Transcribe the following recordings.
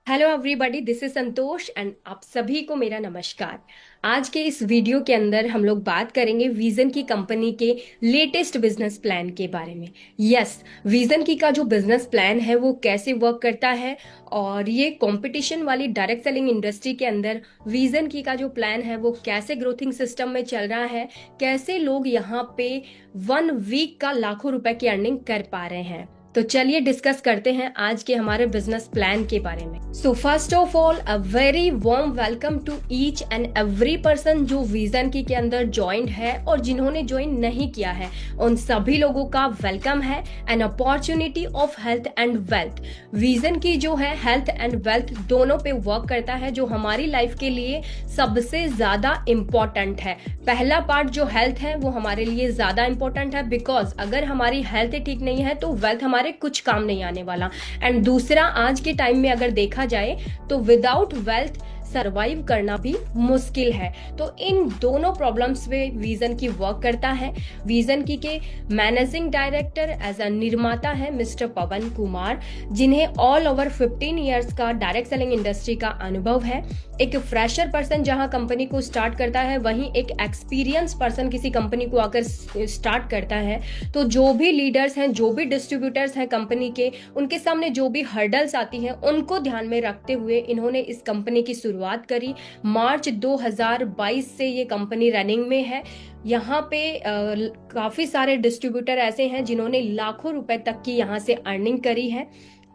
Hello everybody, this is Santosh and आप सभी को मेरा नमस्कार। आज के इस वीडियो के अंदर हम लोग बात करेंगे विजन की कंपनी के लेटेस्ट बिजनेस प्लान के बारे में। यस, विजन की का जो बिजनेस प्लान है वो कैसे वर्क करता है और ये कंपटीशन वाली डायरेक्ट सेलिंग इंडस्ट्री के अंदर विजन की का जो प्लान है वो कैसे ग्रोथिंग सिस्टम में चल रहा है, कैसे लोग यहाँ पे 1 वीक का लाखों रुपए की अर्निंग कर पा रहे हैं। तो चलिए डिस्कस करते हैं आज के हमारे बिजनेस प्लान के बारे में। So first of all a very warm welcome to each and every person जो विजन की के अंदर ज्वाइंट है और जिन्होंने ज्वाइन नहीं किया है उन सभी लोगों का वेलकम है। An opportunity of health and wealth. Vision की जो है हेल्थ एंड वेल्थ दोनों पे वर्क करता है, जो हमारी लाइफ के लिए सबसे ज्यादा इम्पोर्टेंट है। पहला पार्ट जो हेल्थ है वो हमारे लिए ज्यादा इम्पोर्टेंट है, बिकॉज अगर हमारी हेल्थ ठीक नहीं है तो वेल्थ हमारे कुछ काम नहीं आने वाला। एंड दूसरा, आज के टाइम में अगर देखा जाए तो विदाउट वेल्थ सरवाइव करना भी मुश्किल है। तो इन दोनों प्रॉब्लम्स पे विजन की वर्क करता है। विजन की के मैनेजिंग डायरेक्टर एज अ निर्माता है मिस्टर पवन कुमार, जिन्हें ऑल ओवर 15 इयर्स का डायरेक्ट सेलिंग इंडस्ट्री का अनुभव है। एक फ्रेशर पर्सन जहां कंपनी को स्टार्ट करता है, वहीं एक एक्सपीरियंस पर्सन किसी कंपनी को आकर स्टार्ट करता है तो जो भी लीडर्स हैं, जो भी डिस्ट्रीब्यूटर्स हैं कंपनी के, उनके सामने जो भी हर्डल्स आती हैं उनको ध्यान में रखते हुए इन्होंने इस कंपनी की शुरुआत करी। मार्च 2022 से ये कंपनी रनिंग में है। यहाँ पे काफी सारे डिस्ट्रीब्यूटर ऐसे हैं जिन्होंने लाखों रुपए तक की यहाँ से अर्निंग करी है।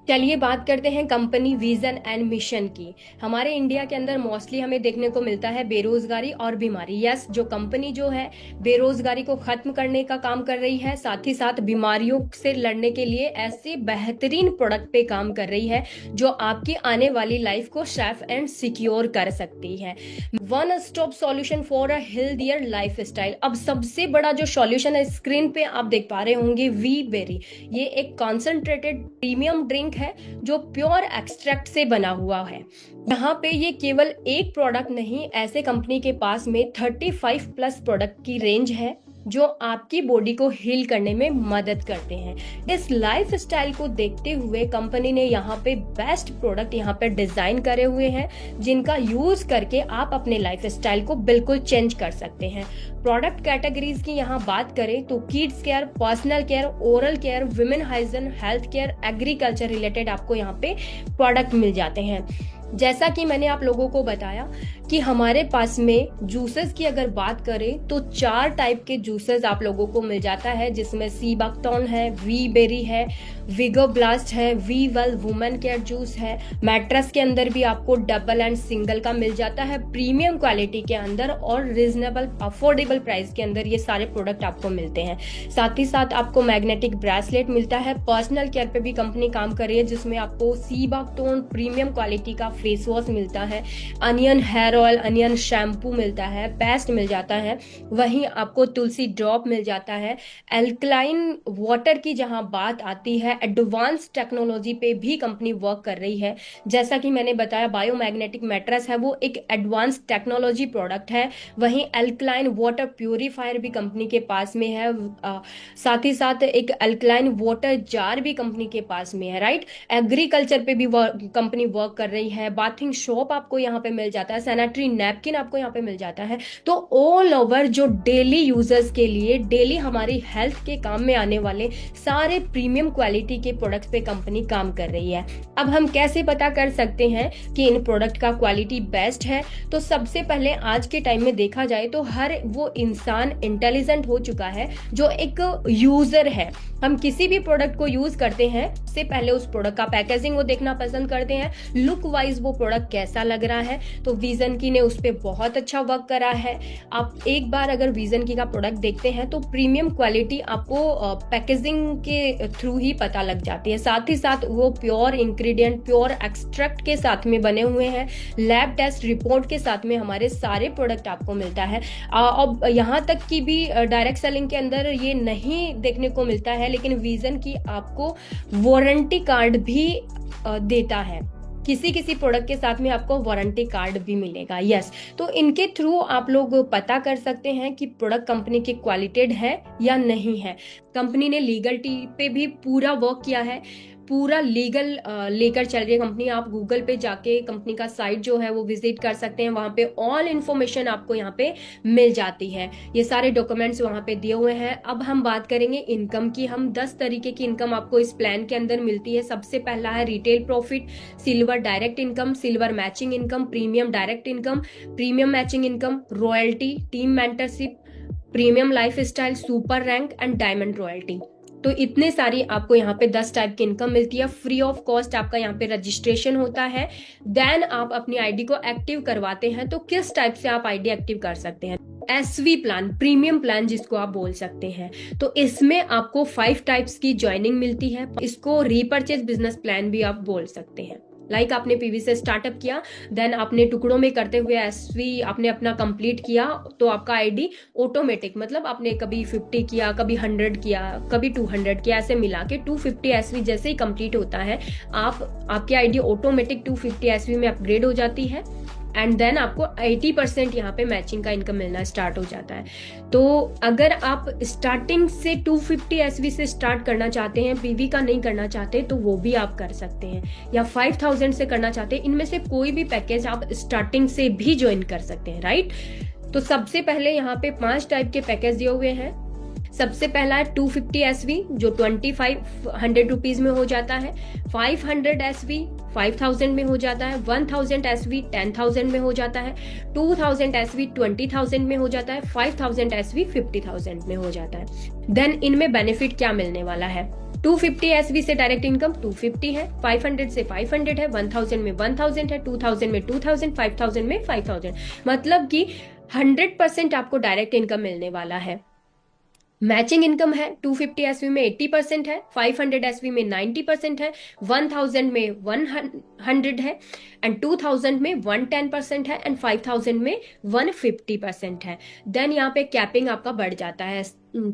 चलिए बात करते हैं कंपनी विजन एंड मिशन की। हमारे इंडिया के अंदर मोस्टली हमें देखने को मिलता है बेरोजगारी और बीमारी। यस, जो कंपनी जो है बेरोजगारी को खत्म करने का काम कर रही है, साथ ही साथ बीमारियों से लड़ने के लिए ऐसे बेहतरीन प्रोडक्ट पे काम कर रही है जो आपकी आने वाली लाइफ को सेफ एंड सिक्योर कर सकती है। One stop solution for a healthier life style. अब सबसे बड़ा जो सॉल्यूशन है, स्क्रीन पे आप देख पा रहे होंगे, वी बेरी। ये एक कॉन्सेंट्रेटेड प्रीमियम ड्रिंक है जो प्योर एक्सट्रैक्ट से बना हुआ है। यहाँ पे ये केवल एक प्रोडक्ट नहीं, ऐसे कंपनी के पास में 35 प्लस प्रोडक्ट की रेंज है जो आपकी बॉडी को हील करने में मदद करते हैं। इस लाइफ स्टाइल को देखते हुए कंपनी ने यहाँ पे बेस्ट प्रोडक्ट यहाँ पे डिजाइन करे हुए हैं, जिनका यूज करके आप अपने लाइफ स्टाइल को बिल्कुल चेंज कर सकते हैं। प्रोडक्ट कैटेगरीज की यहाँ बात करें तो kids care, personal care, oral care, women hygiene, health care, agriculture related आपको यहाँ पे प्रोडक्ट मिल जाते हैं। जैसा कि मैंने आप लोगों को बताया कि हमारे पास में जूसेस की अगर बात करें तो 4 टाइप के जूसेस आप लोगों को मिल जाता है, जिसमें सी बकटॉन है, वी बेरी है, विगो ब्लास्ट है, V well women care juice है। मैट्रेस के अंदर भी आपको डबल एंड सिंगल का मिल जाता है, प्रीमियम क्वालिटी के अंदर और रीजनेबल अफोर्डेबल प्राइस के अंदर ये सारे प्रोडक्ट आपको मिलते हैं। साथ ही साथ आपको मैग्नेटिक ब्रेसलेट मिलता है। पर्सनल केयर पे भी कंपनी काम कर रही है, जिसमें आपको सी बकटॉन प्रीमियम क्वालिटी का फेस वॉश मिलता है, onion hair oil, onion shampoo मिलता है, पेस्ट मिल जाता है, वहीं आपको तुलसी ड्रॉप मिल जाता है। एल्कलाइन वाटर की जहां बात आती है, एडवांस टेक्नोलॉजी पे भी कंपनी वर्क कर रही है। जैसा कि मैंने बताया, बायोमैग्नेटिक मैट्रेस है वो एक एडवांस टेक्नोलॉजी प्रोडक्ट है। वहीं एल्कलाइन वाटर प्यूरिफायर भी कंपनी के पास में है। साथ ही साथ एक एल्कलाइन वाटर जार भी कंपनी के पास में है, राइट। एग्रीकल्चर पे भी कंपनी वर्क कर रही है। बाथिंग सोप आपको यहाँ पे मिल जाता है, सैनिटरी नैपकिन आपको यहाँ पे मिल जाता है। तो ऑल ओवर जो डेली यूजर्स के लिए, डेली हमारी हेल्थ के काम में आने वाले सारे प्रीमियम क्वालिटी के प्रोडक्ट्स पे कंपनी काम कर रही है। अब हम कैसे पता कर सकते हैं कि इन प्रोडक्ट का क्वालिटी बेस्ट है? तो सबसे पहले आज के टाइम में देखा जाए तो हर वो इंसान इंटेलिजेंट हो चुका है जो एक यूजर है। हम किसी भी प्रोडक्ट को यूज करते हैं, उससे पहले उस प्रोडक्ट का पैकेजिंग वो देखना पसंद करते हैं, लुक वाइज वो प्रोडक्ट कैसा लग रहा है। तो विजन की ने उस पर बहुत अच्छा वर्क करा है। आप एक बार अगर विजन की का प्रोडक्ट देखते हैं तो प्रीमियम क्वालिटी आपको पैकेजिंग के थ्रू ही पता लग जाती है। साथ ही साथ वो प्योर इंग्रेडिएंट, प्योर एक्सट्रैक्ट के साथ में बने हुए हैं। लैब टेस्ट रिपोर्ट के साथ में हमारे सारे प्रोडक्ट आपको मिलता है। अब यहाँ तक कि भी डायरेक्ट सेलिंग के अंदर ये नहीं देखने को मिलता है, लेकिन विजन की आपको वारंटी कार्ड भी देता है। किसी किसी प्रोडक्ट के साथ में आपको वारंटी कार्ड भी मिलेगा। यस, तो इनके थ्रू आप लोग पता कर सकते हैं कि प्रोडक्ट कंपनी के क्वालिटेड है या नहीं है। कंपनी ने लीगलिटी पे भी पूरा वर्क किया है। पूरा लीगल लेकर चल रही है कंपनी। आप गूगल पे जाके कंपनी का साइट जो है वो विजिट कर सकते हैं, वहां पे ऑल इन्फॉर्मेशन आपको यहाँ पे मिल जाती है, ये सारे डॉक्यूमेंट्स वहां पे दिए हुए हैं। अब हम बात करेंगे इनकम की। हम 10 तरीके की इनकम आपको इस प्लान के अंदर मिलती है। सबसे पहला है retail profit, silver direct income, silver matching income, premium direct income, premium matching income, royalty, team mentorship, premium life style, super rank and diamond royalty. तो इतने सारी आपको यहाँ पे 10 टाइप की इनकम मिलती है। फ्री ऑफ कॉस्ट आपका यहाँ पे रजिस्ट्रेशन होता है। देन आप अपनी आईडी को एक्टिव करवाते हैं। तो किस टाइप से आप आईडी एक्टिव कर सकते हैं? एसवी प्लान, प्रीमियम प्लान जिसको आप बोल सकते हैं। तो इसमें आपको 5 टाइप्स की ज्वाइनिंग मिलती है। इसको रीपर्चेज बिजनेस प्लान भी आप बोल सकते हैं। लाइक आपने पीवी से स्टार्टअप किया, देन आपने टुकड़ों में करते हुए एसवी आपने अपना कंप्लीट किया, तो आपका आईडी ऑटोमेटिक, मतलब आपने कभी 50 किया, कभी 100 किया, कभी 200 किया, ऐसे मिला के 250 एसवी जैसे ही कंप्लीट होता है आपकी आईडी ऑटोमेटिक 250 एसवी में अपग्रेड हो जाती है। एंड देन आपको 80% यहाँ पे मैचिंग का इनकम मिलना स्टार्ट हो जाता है। तो अगर आप स्टार्टिंग से 250 एसवी से स्टार्ट करना चाहते हैं, पीवी का नहीं करना चाहते, तो वो भी आप कर सकते हैं, या 5000 से करना चाहते हैं, इनमें से कोई भी पैकेज आप स्टार्टिंग से भी ज्वाइन कर सकते हैं, राइट। तो सबसे पहले यहाँ पे 5 टाइप के पैकेज दिए हुए हैं। सबसे पहला है 250 एसवी जो 2500 रुपीज में हो जाता है, 500 एसवी 5000 में हो जाता है, 1000 एसवी 10,000 में हो जाता है, 2000 एसवी 20,000 में हो जाता है, 5000 एसवी 50,000 में हो जाता है। देन इनमें बेनिफिट क्या मिलने वाला है? 250 एसवी से डायरेक्ट इनकम 250 है, 500 से 500 है, 1000 में 1000 है, 2000 में 2000, 5000 में 5000, मतलब कि 100% आपको डायरेक्ट इनकम मिलने वाला है। मैचिंग इनकम है 250 एसवी में 80% है, 500 एसवी में 90% है, 1000 में 100 है, एंड 2000 में 110% है, एंड 5000 में 150% है। देन यहाँ पे कैपिंग आपका बढ़ जाता है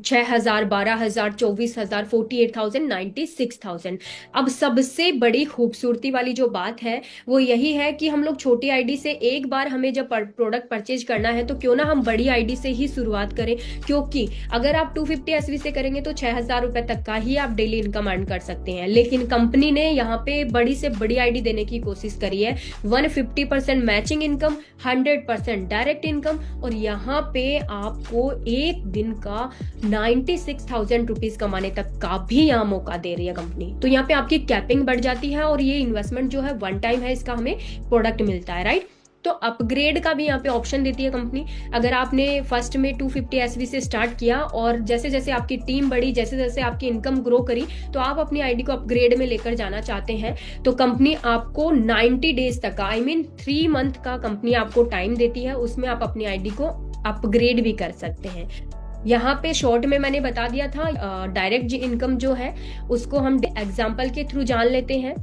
6000, 12000, 24000, 48,000, 96,000। अब सबसे बड़ी खूबसूरती वाली जो बात है वो यही है कि हम लोग छोटी आईडी से एक बार हमें जब प्रोडक्ट परचेज करना है तो क्यों ना हम बड़ी आईडी से ही शुरुआत करें, क्योंकि अगर आप 250 एसवी से करेंगे तो 6000 रुपए तक का ही आप डेली इनकम अर्न कर सकते हैं। लेकिन कंपनी ने यहाँ पे बड़ी से बड़ी आईडी देने की कोशिश करी है, 150% मैचिंग इनकम, 100% डायरेक्ट इनकम, और यहाँ पे आपको एक दिन का 96,000 रुपीज कमाने तक का भी यहाँ मौका दे रही है कंपनी। तो यहाँ पे आपकी कैपिंग बढ़ जाती है, और ये इन्वेस्टमेंट जो है 1 टाइम है, इसका हमें प्रोडक्ट मिलता है, राइट। तो अपग्रेड का भी यहाँ पे ऑप्शन देती है कंपनी। अगर आपने फर्स्ट में 250 एसवी से स्टार्ट किया और जैसे जैसे आपकी टीम बढ़ी, जैसे जैसे आपकी इनकम ग्रो करी, तो आप अपनी आईडी को अपग्रेड में लेकर जाना चाहते हैं, तो कंपनी आपको 90 डेज तक का, आई मीन 3 मंथ का कंपनी आपको टाइम देती है, उसमें आप अपनी आईडी को अपग्रेड भी कर सकते हैं। यहाँ पे शॉर्ट में मैंने बता दिया था, डायरेक्ट इनकम जो है उसको हम एग्जाम्पल के थ्रू जान लेते हैं।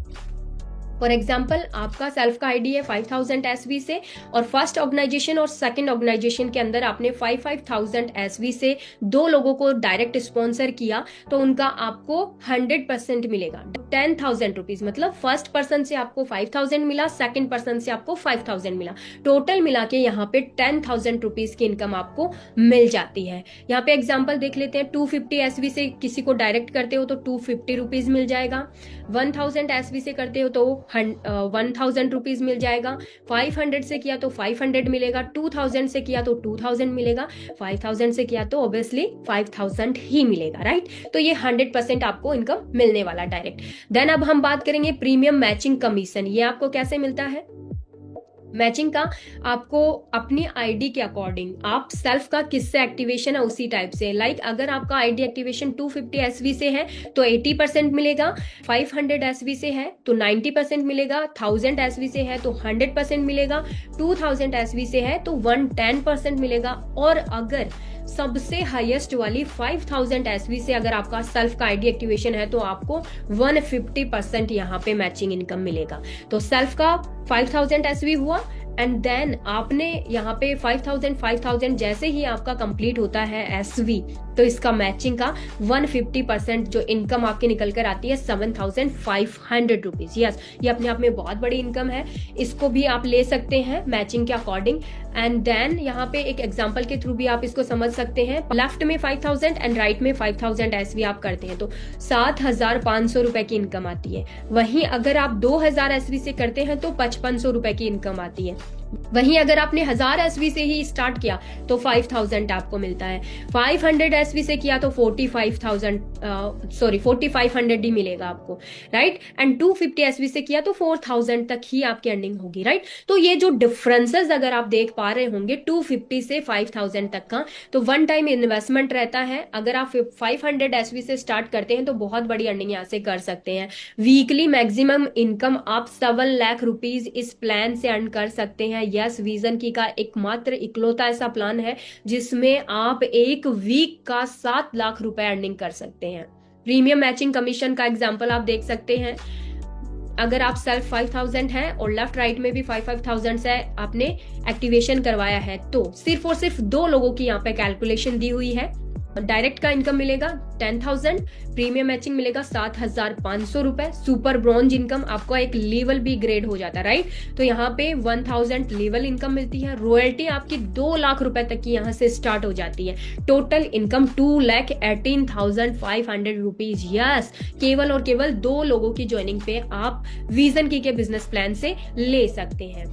फॉर एग्जाम्पल आपका सेल्फ का आईडी है 5000 एसवी से, और फर्स्ट ऑर्गेनाइजेशन और सेकंड ऑर्गेनाइजेशन के अंदर आपने 5,000 एसवी से 2 लोगों को डायरेक्ट स्पॉन्सर किया, तो उनका आपको 100% मिलेगा 10,000 रुपीज। मतलब फर्स्ट पर्सन से आपको 5,000 मिला, सेकंड पर्सन से आपको 5,000 मिला, टोटल मिला के यहाँ पे 10,000 रुपीज की इनकम आपको मिल जाती है। यहाँ पे एग्जाम्पल देख लेते हैं, 250 एसवी से किसी को डायरेक्ट करते हो तो 250 रुपीज मिल जाएगा, 1000 एसवी से करते हो तो 1000 रुपीज मिल जाएगा, 500 से किया तो 500 मिलेगा, 2000 से किया तो 2000 मिलेगा, 5000 से किया तो ऑब्वियसली 5000 ही मिलेगा, राइट। तो ये 100% आपको इनकम मिलने वाला डायरेक्ट। देन अब हम बात करेंगे प्रीमियम मैचिंग कमीशन। ये आपको कैसे मिलता है? मैचिंग का आपको अपनी आईडी के अकॉर्डिंग, आप सेल्फ का किससे एक्टिवेशन है उसी टाइप से, लाइक अगर आपका आईडी एक्टिवेशन 250 एसवी से है तो 80% मिलेगा, 500 एसवी से है तो 90% मिलेगा, 1000 एसवी से है तो 100% मिलेगा, 2000 एसवी से है तो 110% मिलेगा, और अगर सबसे हाईएस्ट वाली 5000 एसवी से अगर आपका सेल्फ का आईडी एक्टिवेशन है तो आपको 150% यहाँ पे मैचिंग इनकम मिलेगा। तो सेल्फ का 5000 एसवी हुआ, एंड देन आपने यहाँ पे 5000 जैसे ही आपका कंप्लीट होता है एसवी, तो इसका मैचिंग का 150% जो इनकम आपकी निकल कर आती है 7,500 रुपीज। यस, ये अपने आप में बहुत बड़ी इनकम है, इसको भी आप ले सकते हैं मैचिंग के अकॉर्डिंग। एंड देन यहाँ पे एक एग्जांपल के थ्रू भी आप इसको समझ सकते हैं। लेफ्ट में 5,000 एंड राइट में 5,000 एसवी आप करते हैं तो 7,500 रुपए की इनकम आती है। वहीं अगर आप 2,000 एसवी से करते हैं तो 5,500 रुपए की इनकम आती है। वहीं अगर आपने 1000 एसवी से ही स्टार्ट किया तो 5,000 आपको मिलता है। 500 एसवी से किया तो 4,500 ही मिलेगा आपको, राइट। एंड 250 एसवी से किया तो 4,000 तक ही आपकी अर्निंग होगी, राइट। तो ये जो डिफरेंसेस अगर आप देख पा रहे होंगे 250 से 5,000 तक का, तो वन टाइम इन्वेस्टमेंट रहता है। अगर आप 500 एसवी से स्टार्ट करते हैं तो बहुत बड़ी अर्निंग यहाँ से कर सकते हैं। वीकली मैक्सिमम इनकम आप 7 लाख रुपीज इस प्लान से अर्न कर सकते हैं। यस, विजन की का एकमात्र इकलौता ऐसा प्लान है जिसमें आप एक वीक का 7 लाख रुपए अर्निंग कर सकते हैं। प्रीमियम मैचिंग कमीशन का एग्जांपल आप देख सकते हैं। अगर आप सेल्फ 5,000 है और लेफ्ट राइट में भी 5,000 से आपने एक्टिवेशन करवाया है तो सिर्फ और सिर्फ 2 लोगों की यहाँ पे कैलकुलेशन दी हुई है। डायरेक्ट का इनकम मिलेगा 10,000, प्रीमियम मैचिंग मिलेगा 7,500 रुपए, सुपर ब्रॉन्ज इनकम आपका एक लेवल भी ग्रेड हो जाता है, राइट। तो यहाँ पे 1,000 लेवल इनकम मिलती है। रॉयल्टी आपकी 2 लाख रुपए तक की यहाँ से स्टार्ट हो जाती है। Total income 2,18,500 rupees. यस, केवल और केवल 2 लोगों की ज्वाइनिंग पे आप विजन की के बिजनेस प्लान से ले सकते हैं।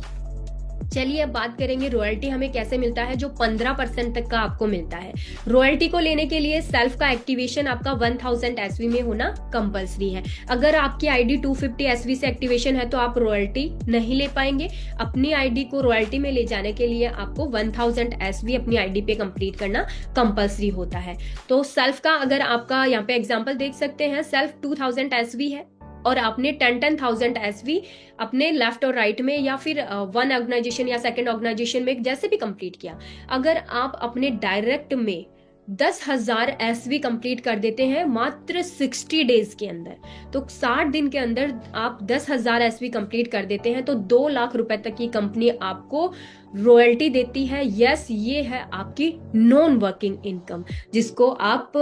चलिए अब बात करेंगे रॉयल्टी हमें कैसे मिलता है, जो 15% तक का आपको मिलता है। रॉयल्टी को लेने के लिए सेल्फ का एक्टिवेशन आपका 1,000 एसवी में होना कंपलसरी है। अगर आपकी आईडी 250 एसवी से एक्टिवेशन है तो आप रॉयल्टी नहीं ले पाएंगे। अपनी आईडी को रॉयल्टी में ले जाने के लिए आपको 1,000 एसवी अपनी आईडी पे कंप्लीट करना कंपलसरी होता है। तो सेल्फ का अगर आपका यहाँ पे एग्जाम्पल देख सकते हैं, सेल्फ 2,000 एसवी है और आपने 10,000 एसवी अपने लेफ्ट और राइट में या फिर वन ऑर्गेनाइजेशन या सेकंड ऑर्गेनाइजेशन में जैसे भी कंप्लीट किया। अगर आप अपने डायरेक्ट में 10,000 एसवी कंप्लीट कर देते हैं मात्र 60 डेज के अंदर, तो 60 दिन के अंदर आप 10,000 एसवी कंप्लीट कर देते हैं तो 2 लाख रुपए तक की कंपनी आपको रॉयल्टी देती है। यस, ये है आपकी नॉन वर्किंग इनकम जिसको आप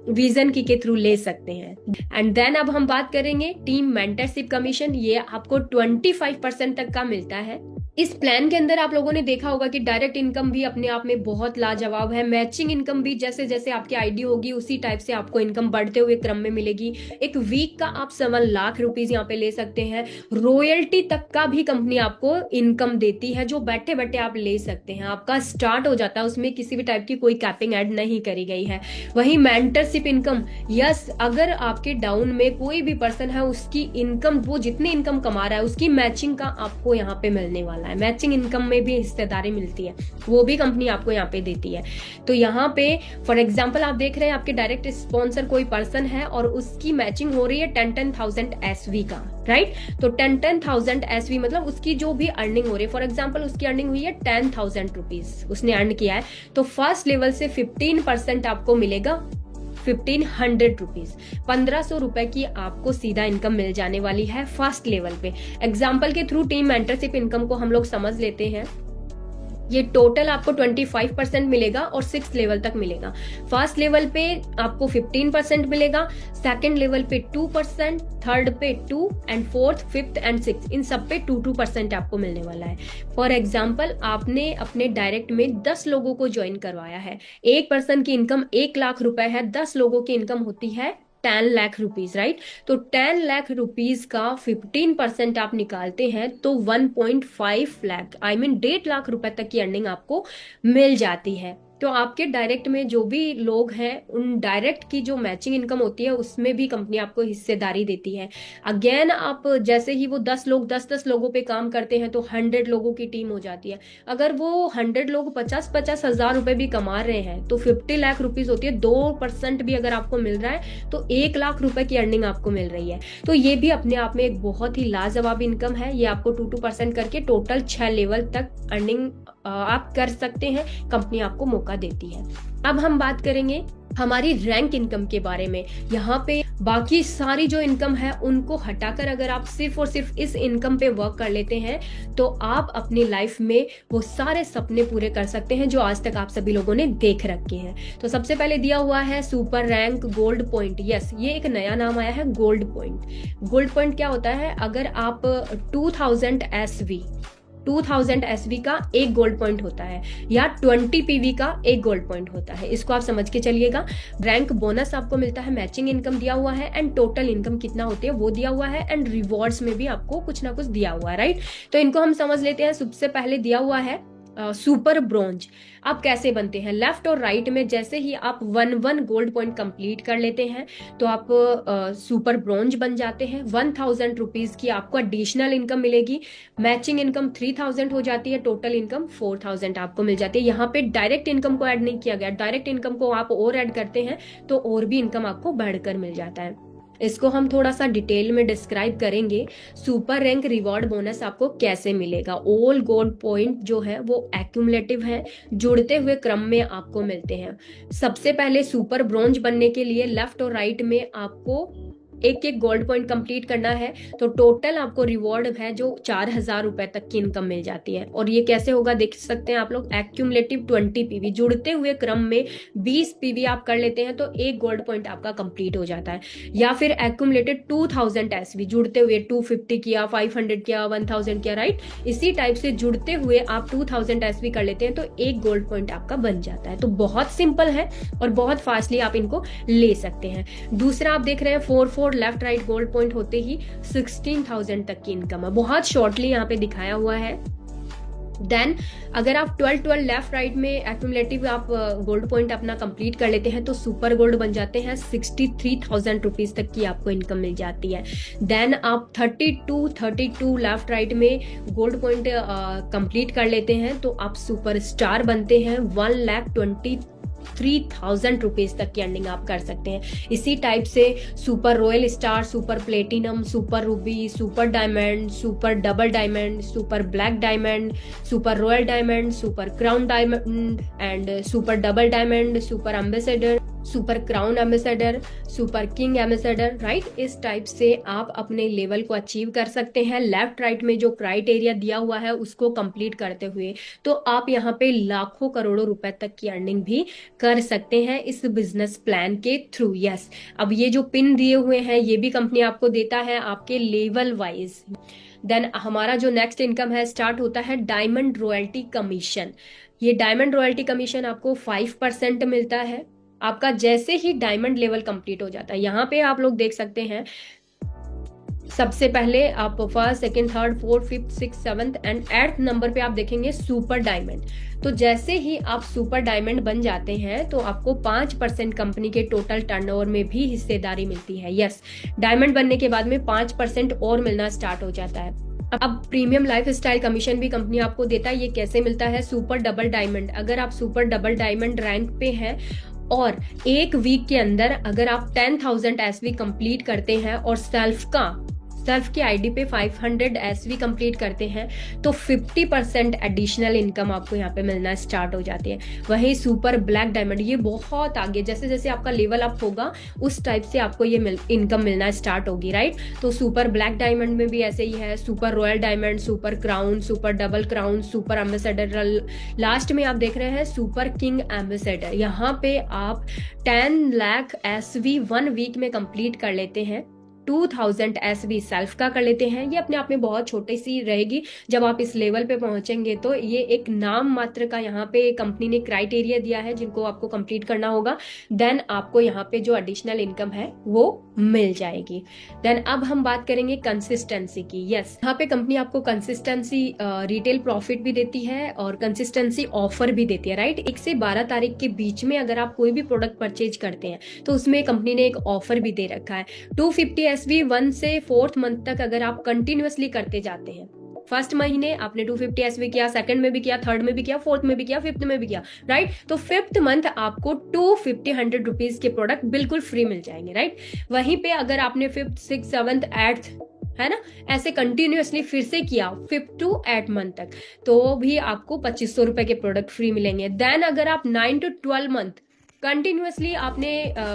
विजन की के थ्रू ले सकते हैं। एंड देन अब हम बात करेंगे टीम मेंटरशिप कमीशन। ये आपको 25% तक का मिलता है। इस प्लान के अंदर आप लोगों ने देखा होगा कि डायरेक्ट इनकम भी अपने आप में बहुत लाजवाब है। मैचिंग इनकम भी जैसे जैसे आपकी आईडी होगी उसी टाइप से आपको इनकम बढ़ते हुए क्रम में मिलेगी। एक वीक का आप 7 लाख रुपीज यहाँ पे ले सकते हैं। रॉयल्टी तक का भी कंपनी आपको इनकम देती है जो बैठे बैठे आप ले सकते हैं। आपका स्टार्ट हो जाता है, उसमें किसी भी टाइप की कोई कैपिंग ऐड नहीं करी गई है। वहीं मेंटरशिप इनकम, यस, अगर आपके डाउन में कोई भी पर्सन है उसकी इनकम, वो जितनी इनकम कमा रहा है उसकी मैचिंग का आपको यहाँ पे मिलने वाला है। मैचिंग इनकम में भी हिस्सेदारी मिलती है, वो भी कंपनी आपको यहाँ पे देती है। तो यहाँ पे फॉर एग्जांपल आप देख रहे हैं आपके डायरेक्ट स्पॉन्सर कोई पर्सन है और उसकी मैचिंग हो रही है 10,000 एसवी का, राइट। तो 10,000 एसवी मतलब उसकी जो भी अर्निंग हो रही है, फॉर एग्जांपल उसकी अर्निंग हुई है 10,000 रुपीज उसने अर्न किया है, तो फर्स्ट लेवल से 15% आपको मिलेगा 1,500 रुपीज। 1,500 रुपए की आपको सीधा इनकम मिल जाने वाली है फर्स्ट लेवल पे। एग्जाम्पल के थ्रू टीम मेंटरशिप इनकम को हम लोग समझ लेते हैं। ये टोटल आपको 25% मिलेगा और 6th लेवल तक मिलेगा। फर्स्ट लेवल पे आपको 15% मिलेगा, सेकंड लेवल पे 2%, थर्ड पे 2 and 4th, 5th and 6th इन सब पे 2% आपको मिलने वाला है। फॉर एग्जाम्पल आपने अपने डायरेक्ट में 10 लोगों को ज्वाइन करवाया है। एक पर्सन की इनकम 1 लाख रुपए है, 10 लोगों की इनकम होती है 10 लाख रुपीज, राइट। तो 10 लाख रुपीज का 15% आप निकालते हैं तो 1.5 लाख, आई मीन 1.5 लाख रुपए तक की अर्निंग आपको मिल जाती है। तो आपके डायरेक्ट में जो भी लोग हैं उन डायरेक्ट की जो मैचिंग इनकम होती है उसमें भी कंपनी आपको हिस्सेदारी देती है। अगेन आप जैसे ही वो 10 लोग 10-10 लोगों पे काम करते हैं तो 100 लोगों की टीम हो जाती है। अगर वो 100 लोग 50-50 हजार रुपए भी कमा रहे हैं तो 50 लाख रुपीज होती है। 2% भी अगर आपको मिल रहा है तो 1 लाख रुपए की अर्निंग आपको मिल रही है। तो ये भी अपने आप में एक बहुत ही लाजवाब इनकम है। ये आपको 2% करके टोटल 6 लेवल तक अर्निंग आप कर सकते हैं, कंपनी आपको मौका देती है। अब हम बात करेंगे हमारी रैंक इनकम के बारे में। यहाँ पे बाकी सारी जो इनकम है उनको हटाकर अगर आप सिर्फ और सिर्फ इस इनकम पे वर्क कर लेते हैं तो आप अपनी लाइफ में वो सारे सपने पूरे कर सकते हैं जो आज तक आप सभी लोगों ने देख रखे हैं। तो सबसे पहले दिया हुआ है super rank gold point. Yes, ये एक नया नाम आया है गोल्ड पॉइंट। गोल्ड पॉइंट क्या होता है? अगर आप 2000 एसवी का एक गोल्ड पॉइंट होता है या 20 पीवी का एक गोल्ड पॉइंट होता है, इसको आप समझ के चलिएगा। रैंक बोनस आपको मिलता है, मैचिंग इनकम दिया हुआ है एंड टोटल इनकम कितना होती है वो दिया हुआ है एंड रिवॉर्ड्स में भी आपको कुछ ना कुछ दिया हुआ है, राइट। तो इनको हम समझ लेते हैं। सबसे पहले दिया हुआ है सुपर ब्रोंज। आप कैसे बनते हैं? लेफ्ट और राइट में जैसे ही आप 1 गोल्ड पॉइंट कंप्लीट कर लेते हैं तो आप सुपर ब्रोंज बन जाते हैं। 1000 रुपीज की आपको एडिशनल इनकम मिलेगी। मैचिंग इनकम 3000 हो जाती है, टोटल इनकम 4000 आपको मिल जाती है। यहाँ पे डायरेक्ट इनकम को ऐड नहीं किया गया, डायरेक्ट इनकम को आप और ऐड करते हैं तो और भी इनकम आपको बढ़कर मिल जाता है। इसको हम थोड़ा सा डिटेल में डिस्क्राइब करेंगे। सुपर रैंक रिवॉर्ड बोनस आपको कैसे मिलेगा? ऑल गोल्ड पॉइंट जो है वो एक्यूमुलेटिव है, जुड़ते हुए क्रम में आपको मिलते हैं। सबसे पहले सुपर ब्रोंज बनने के लिए लेफ्ट और राइट में आपको एक एक गोल्ड पॉइंट कंप्लीट करना है तो टोटल आपको रिवॉर्ड है जो 4000 रुपए तक की इनकम मिल जाती है। और ये कैसे होगा देख सकते हैं आप लोग। एक्यूमुलेटिव 20 पीवी, जुड़ते हुए क्रम में 20 पीवी आप कर लेते हैं तो एक गोल्ड पॉइंट आपका कंप्लीट हो जाता है। या फिर एक्यूमुलेटेड 2000 एसवी, जुड़ते हुए 250 किया, 500 किया, 1000 किया, राइट। इसी टाइप से जुड़ते हुए आप 2000 एसवी कर लेते हैं तो एक गोल्ड पॉइंट आपका बन जाता है। तो बहुत सिंपल है और बहुत फास्टली आप इनको ले सकते हैं। दूसरा आप देख रहे हैं 4 लेफ्ट राइट गोल्ड पॉइंट होते ही 16,000 तक की इनकम है। बहुत शॉर्टली यहाँ पे दिखाया हुआ है। देन अगर आप 12 लेफ्ट राइट में एक्यूमुलेटिव आप गोल्ड पॉइंट अपना कंप्लीट कर लेते हैं तो सुपर गोल्ड बन जाते हैं। 63,000 रुपीज तक की आपको इनकम मिल जाती है। देन आप 32 लेफ्ट राइट में गोल्ड पॉइंट कंप्लीट कर लेते हैं तो आप सुपर स्टार बनते हैं। 1,23,000 रुपीज तक की अर्निंग आप कर सकते हैं। इसी टाइप से super royal star, super platinum, super Ruby, super diamond, super double diamond, super black diamond, super royal diamond, super crown diamond and super double diamond, super ambassador, super crown ambassador, super king ambassador, right. इस type से आप अपने level को achieve कर सकते हैं। Left right में जो क्राइटेरिया दिया हुआ है उसको कंप्लीट करते हुए तो आप यहाँ पे लाखों करोड़ों रुपए तक की अर्निंग भी कर सकते हैं इस बिजनेस प्लान के थ्रू। यस, अब ये जो पिन दिए हुए हैं ये भी कंपनी आपको देता है आपके लेवल वाइज। देन हमारा जो नेक्स्ट इनकम है स्टार्ट होता है डायमंड रॉयल्टी कमीशन। ये डायमंड रॉयल्टी कमीशन आपको 5% मिलता है आपका जैसे ही डायमंड लेवल कंप्लीट हो जाता है। यहाँ पे आप लोग देख सकते हैं सबसे पहले आप first, second, third, fourth, fifth, six, seventh and 8th number पे आप देखेंगे सुपर डायमंड। तो जैसे ही आप सुपर डायमंड बन जाते हैं तो आपको 5% कंपनी के टोटल टर्नओवर में भी हिस्सेदारी मिलती है। यस, डायमंड बनने के बाद में 5% और मिलना स्टार्ट हो जाता है। अब प्रीमियम लाइफ स्टाइल कमीशन भी कंपनी आपको देता है। ये कैसे मिलता है? सुपर डबल डायमंड, अगर आप सुपर डबल डायमंड रैंक पे हैं और एक वीक के अंदर अगर आप 10,000 एसवी कंप्लीट करते हैं और सेल्फ की आईडी पे 500 एसवी कंप्लीट करते हैं तो 50% एडिशनल इनकम आपको यहाँ पे मिलना स्टार्ट हो जाती है। वहीं सुपर ब्लैक डायमंड ये बहुत आगे, जैसे जैसे आपका लेवल अप होगा उस टाइप से आपको ये इनकम मिलना स्टार्ट होगी, राइट। तो सुपर ब्लैक डायमंड में भी ऐसे ही है। Super royal diamond, super crown, super double crown, super ambassador, last में आप देख रहे हैं सुपर किंग एम्बेसडर। यहाँ पे आप 10 लाख एसवी 1 वीक में कंप्लीट कर लेते हैं। 2000 एसवी सेल्फ का कर लेते हैं। ये अपने आप में बहुत छोटी सी रहेगी। जब आप इस लेवल पे पहुंचेंगे तो ये एक नाम मात्र का यहाँ पे कंपनी ने क्राइटेरिया दिया है जिनको आपको कंप्लीट करना होगा। देन आपको यहाँ पे जो एडिशनल इनकम है वो मिल जाएगी। देन अब हम बात करेंगे कंसिस्टेंसी की। यस, यहाँ पे कंपनी आपको कंसिस्टेंसी रिटेल प्रॉफिट भी देती है और कंसिस्टेंसी ऑफर भी देती है, राइट। 1 से 12 तारीख के बीच में अगर आप कोई भी प्रोडक्ट परचेज करते हैं तो उसमें कंपनी ने एक ऑफर भी दे रखा है। 250 एसवी 1 से 4th मंथ तक अगर आप कंटिन्यूअसली करते जाते हैं, फर्स्ट महीने आपने 250 एसवी किया, सेकंड में भी किया, थर्ड में भी किया, फोर्थ में भी किया, फिफ्थ में भी किया, राइट। तो 5th मंथ आपको 250 रुपीज के प्रोडक्ट बिल्कुल फ्री मिल जाएंगे, राइट। वहीं पे अगर आपने 5th, 6th, 7th, 8th है ना ऐसे कंटिन्यूअसली फिर से किया 5th to 8th मंथ तक तो भी आपको 2500 रुपए के प्रोडक्ट फ्री मिलेंगे। देन अगर आप 9 to 12 मंथ कंटिन्यूअसली आपने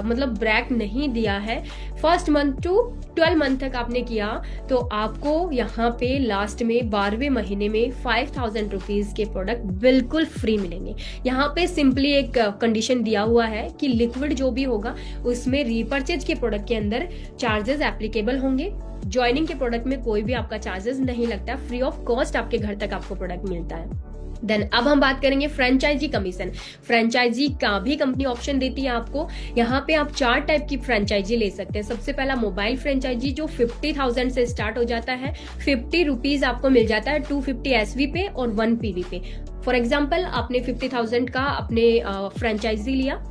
मतलब ब्रेक नहीं दिया है, फर्स्ट मंथ टू 12 मंथ तक आपने किया, तो आपको यहाँ पे लास्ट में 12वें महीने में 5000 रुपीज के प्रोडक्ट बिल्कुल फ्री मिलेंगे। यहाँ पे सिंपली एक कंडीशन दिया हुआ है कि लिक्विड जो भी होगा उसमें रीपर्चेज के प्रोडक्ट के अंदर चार्जेस एप्लीकेबल होंगे। ज्वाइनिंग के प्रोडक्ट में कोई भी आपका चार्जेस नहीं लगता, फ्री ऑफ कॉस्ट आपके घर तक आपको प्रोडक्ट मिलता है। देन अब हम बात करेंगे फ्रेंचाइजी कमीशन। फ्रेंचाइजी का भी कंपनी ऑप्शन देती है आपको। यहाँ पे आप 4 टाइप की फ्रेंचाइजी ले सकते हैं। सबसे पहला मोबाइल फ्रेंचाइजी जो 50,000 से स्टार्ट हो जाता है, 50 रुपीज आपको मिल जाता है 250 SV पे और 1 PV पे। फॉर एग्जाम्पल आपने 50,000 का अपने फ्रेंचाइजी लिया,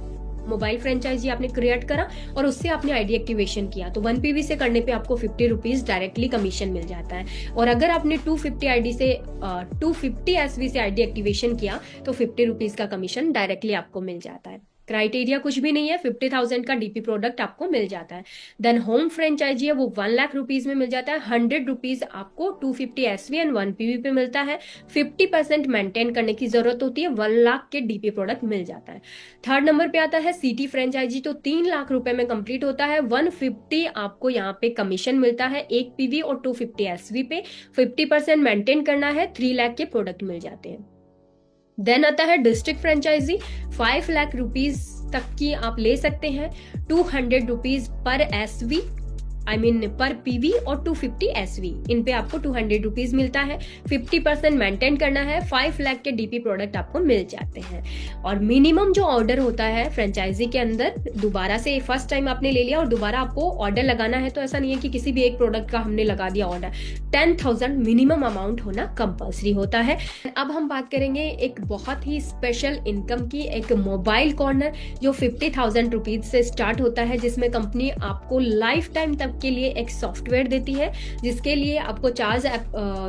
मोबाइल फ्रेंचाइजी आपने क्रिएट करा और उससे आपने आईडी एक्टिवेशन किया, तो 1 PV से करने पे आपको 50 रुपीज डायरेक्टली कमीशन मिल जाता है। और अगर आपने 250 SV से आईडी एक्टिवेशन किया तो 50 रुपीज का कमीशन डायरेक्टली आपको मिल जाता है। क्राइटेरिया कुछ भी नहीं है, 50,000 का डीपी प्रोडक्ट आपको मिल जाता है। देन होम फ्रेंचाइजी है वो 1 लाख रुपीज में मिल जाता है। 100 रुपीज आपको 250 SV एंड 1 PV पे मिलता है। 50% मेंटेन करने की जरूरत होती है, 1 लाख के डीपी प्रोडक्ट मिल जाता है। थर्ड नंबर पे आता है सिटी फ्रेंचाइजी, तो 3 लाख रुपए में कंप्लीट होता है। 150 आपको यहाँ पे कमीशन मिलता है 1 PV और 250 SV पे। 50% मेंटेन करना है, 3 लाख के प्रोडक्ट मिल जाते हैं। देन आता है डिस्ट्रिक्ट फ्रेंचाइजी, 5 लाख रुपीज तक की आप ले सकते हैं। 200 रुपीज पर SV पर PV और 250 SV, इन पे आपको 200 रुपीज मिलता है। 50% मेंटेन करना है, 5 लाख के डीपी प्रोडक्ट आपको मिल जाते हैं। और मिनिमम जो ऑर्डर होता है फ्रेंचाइजी के अंदर, दोबारा से फर्स्ट टाइम आपने ले लिया और दोबारा आपको ऑर्डर लगाना है, तो ऐसा नहीं है कि किसी भी एक प्रोडक्ट का हमने लगा दिया ऑर्डर, 10,000 मिनिमम अमाउंट होना कंपल्सरी होता है। अब हम बात करेंगे एक बहुत ही स्पेशल इनकम की, एक मोबाइल कॉर्नर जो 50,000 रुपीज से स्टार्ट होता है, जिसमें कंपनी आपको लाइफ टाइम तक के लिए एक सॉफ्टवेयर देती है, जिसके लिए आपको चार्ज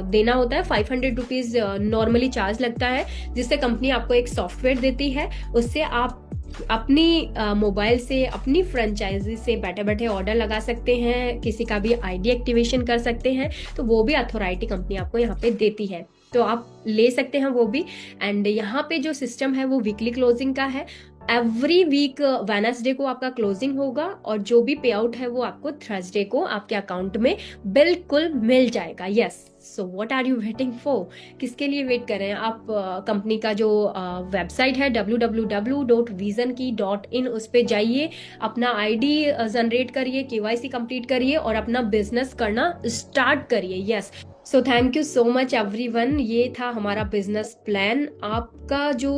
देना होता है। 500 रुपीज नॉर्मली चार्ज लगता है, जिससे कंपनी आपको एक सॉफ्टवेयर देती है। उससे आप अपनी मोबाइल से, अपनी फ्रेंचाइजी से बैठे बैठे ऑर्डर लगा सकते हैं, किसी का भी आईडी एक्टिवेशन कर सकते हैं, तो वो भी अथॉरिटी कंपनी आपको यहाँ पे देती है, तो आप ले सकते हैं वो भी। एंड यहाँ पे जो सिस्टम है वो वीकली क्लोजिंग का है। एवरी वीक वेडनेसडे को आपका क्लोजिंग होगा और जो भी पे आउट है वो आपको थर्सडे को आपके अकाउंट में बिल्कुल मिल जाएगा। Yes, so what are you waiting for? किसके लिए वेट कर रहे हैं आप? कंपनी का जो वेबसाइट है www.visionkey.in, उस पे जाइए, अपना आईडी जनरेट करिए, KYC कंप्लीट करिए और अपना बिजनेस करना स्टार्ट करिए। Yes, so thank you so much everyone. ये था हमारा बिजनेस प्लान। आपका जो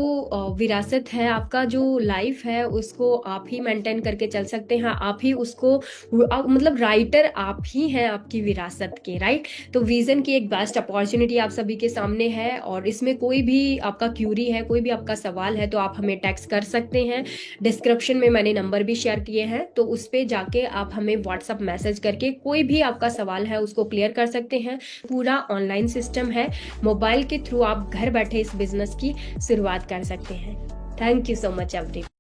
विरासत है, आपका जो लाइफ है, उसको आप ही मेंटेन करके चल सकते हैं, आप ही उसको मतलब राइटर आप ही हैं आपकी विरासत के, राइट? तो विजन की एक बेस्ट अपॉर्चुनिटी आप सभी के सामने है, और इसमें कोई भी आपका क्यूरी है, कोई भी आपका सवाल है, तो आप हमें टेक्स्ट कर सकते हैं। डिस्क्रिप्शन में मैंने नंबर भी शेयर किए हैं, तो उस पर जाके आप हमें व्हाट्सअप मैसेज करके कोई भी आपका सवाल है उसको क्लियर कर सकते हैं। पूरा ऑनलाइन सिस्टम है, मोबाइल के थ्रू आप घर बैठे इस बिजनेस की शुरुआत कर सकते हैं। Thank you so much everyone.